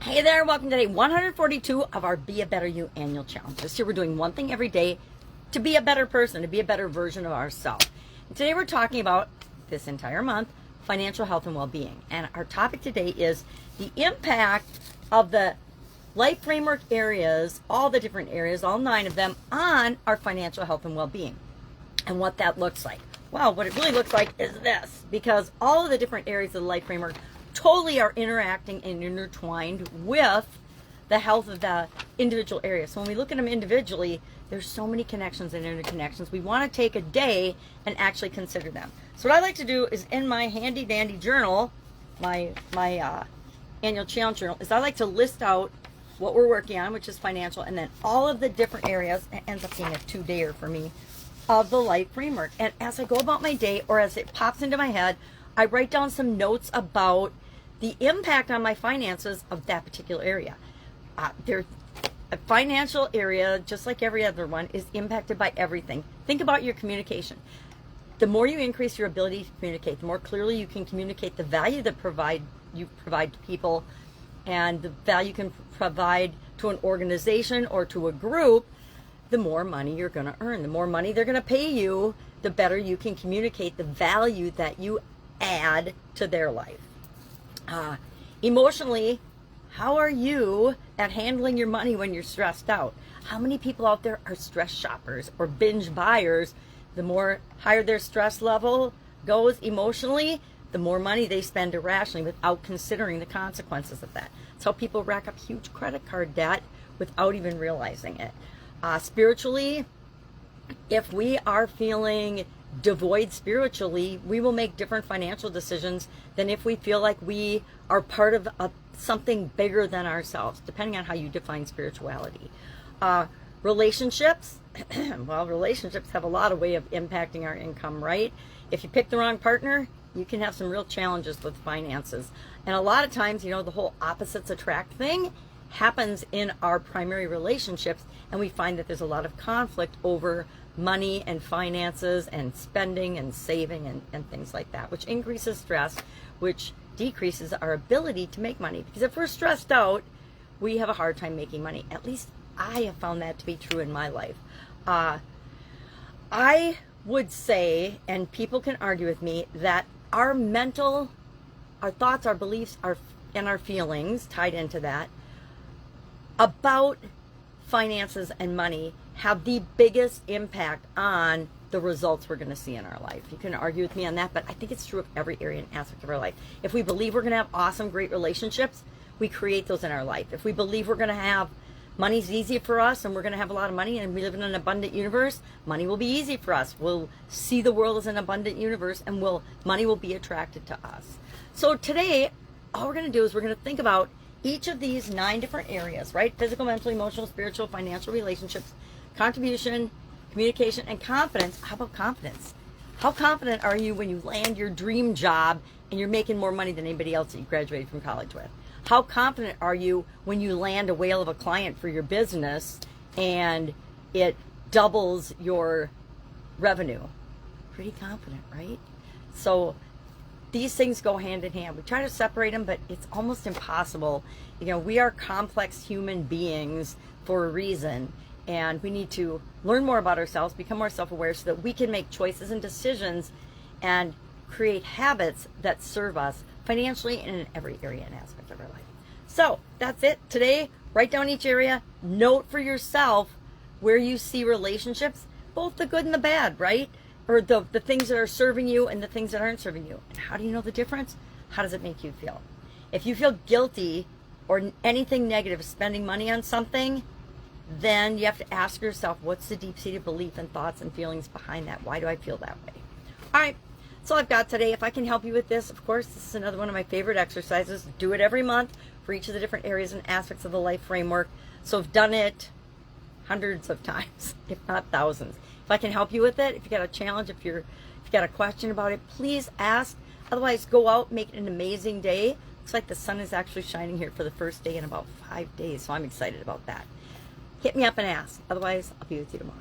Hey there, welcome to day 142 of our Be a Better You annual challenge. This year we're doing one thing every day to be a better person, to be a better version of ourselves. And today we're talking about, this entire month, financial health and well-being. And our topic today is the impact of the life framework areas, all the different areas, all 9 of them, on our financial health and well-being and what that looks like. Well, what it really looks like is this, because all of the different areas of the life framework totally are interacting and intertwined with the health of the individual area. So when we look at them individually, there's so many connections and interconnections. We want to take a day and actually consider them. So what I like to do is, in my handy dandy journal, my annual challenge journal, is I like to list out what we're working on, which is financial, and then all of the different areas. It ends up being a 2-dayer for me of the life framework. And as I go about my day, or as it pops into my head, I write down some notes about the impact on my finances of that particular area. A financial area, just like every other one, is impacted by everything. Think about your communication. The more you increase your ability to communicate, the more clearly you can communicate the value that you provide to people, and the value you can provide to an organization or to a group, the more money you're going to earn. The more money they're going to pay you, the better you can communicate the value that you add to their life. Emotionally, how are you at handling your money when you're stressed out? How many people out there are stress shoppers or binge buyers? The more higher their stress level goes emotionally, the more money they spend irrationally without considering the consequences of that. So people rack up huge credit card debt without even realizing it. Spiritually, if we are feeling devoid spiritually, we will make different financial decisions than if we feel like we are part of something bigger than ourselves, depending on how you define spirituality. Relationships, well, relationships have a lot of way of impacting our income, right? If you pick the wrong partner, you can have some real challenges with finances. And a lot of times, the whole opposites attract thing happens in our primary relationships, and we find that there's a lot of conflict over money and finances and spending and saving and things like that, which increases stress, which decreases our ability to make money. Because if we're stressed out, we have a hard time making money. At least I have found that to be true in my life. I would say, and people can argue with me, that our thoughts, our beliefs, and our feelings tied into that about finances and money have the biggest impact on the results we're going to see in our life. You can argue with me on that, but I think it's true of every area and aspect of our life. If we believe we're going to have awesome, great relationships, we create those in our life. If we believe we're going to have money's easy for us and we're going to have a lot of money and we live in an abundant universe, money will be easy for us. We'll see the world as an abundant universe, and money will be attracted to us. So today, all we're going to do is we're going to think about each of these 9 different areas, right? Physical, mental, emotional, spiritual, financial, relationships, contribution, communication, and confidence. How about confidence? How confident are you when you land your dream job and you're making more money than anybody else that you graduated from college with? How confident are you when you land a whale of a client for your business and it doubles your revenue? Pretty confident, right? So these things go hand in hand. We try to separate them, but it's almost impossible. We are complex human beings for a reason, and we need to learn more about ourselves, become more self-aware, so that we can make choices and decisions and create habits that serve us financially and in every area and aspect of our life. So that's it. Today, write down each area. Note for yourself where you see relationships, both the good and the bad, right? Or the things that are serving you and the things that aren't serving you. And how do you know the difference? How does it make you feel? If you feel guilty or anything negative spending money on something, then you have to ask yourself, what's the deep-seated belief and thoughts and feelings behind that? Why do I feel that way? All right, that's all I've got today. If I can help you with this, of course, this is another one of my favorite exercises. Do it every month for each of the different areas and aspects of the life framework. So I've done it hundreds of times, if not thousands. If I can help you with it, if you got a challenge, if you got a question about it, please ask. Otherwise, go out, make it an amazing day. Looks like the sun is actually shining here for the first day in about 5 days, so I'm excited about that. Hit me up and ask. Otherwise, I'll be with you tomorrow.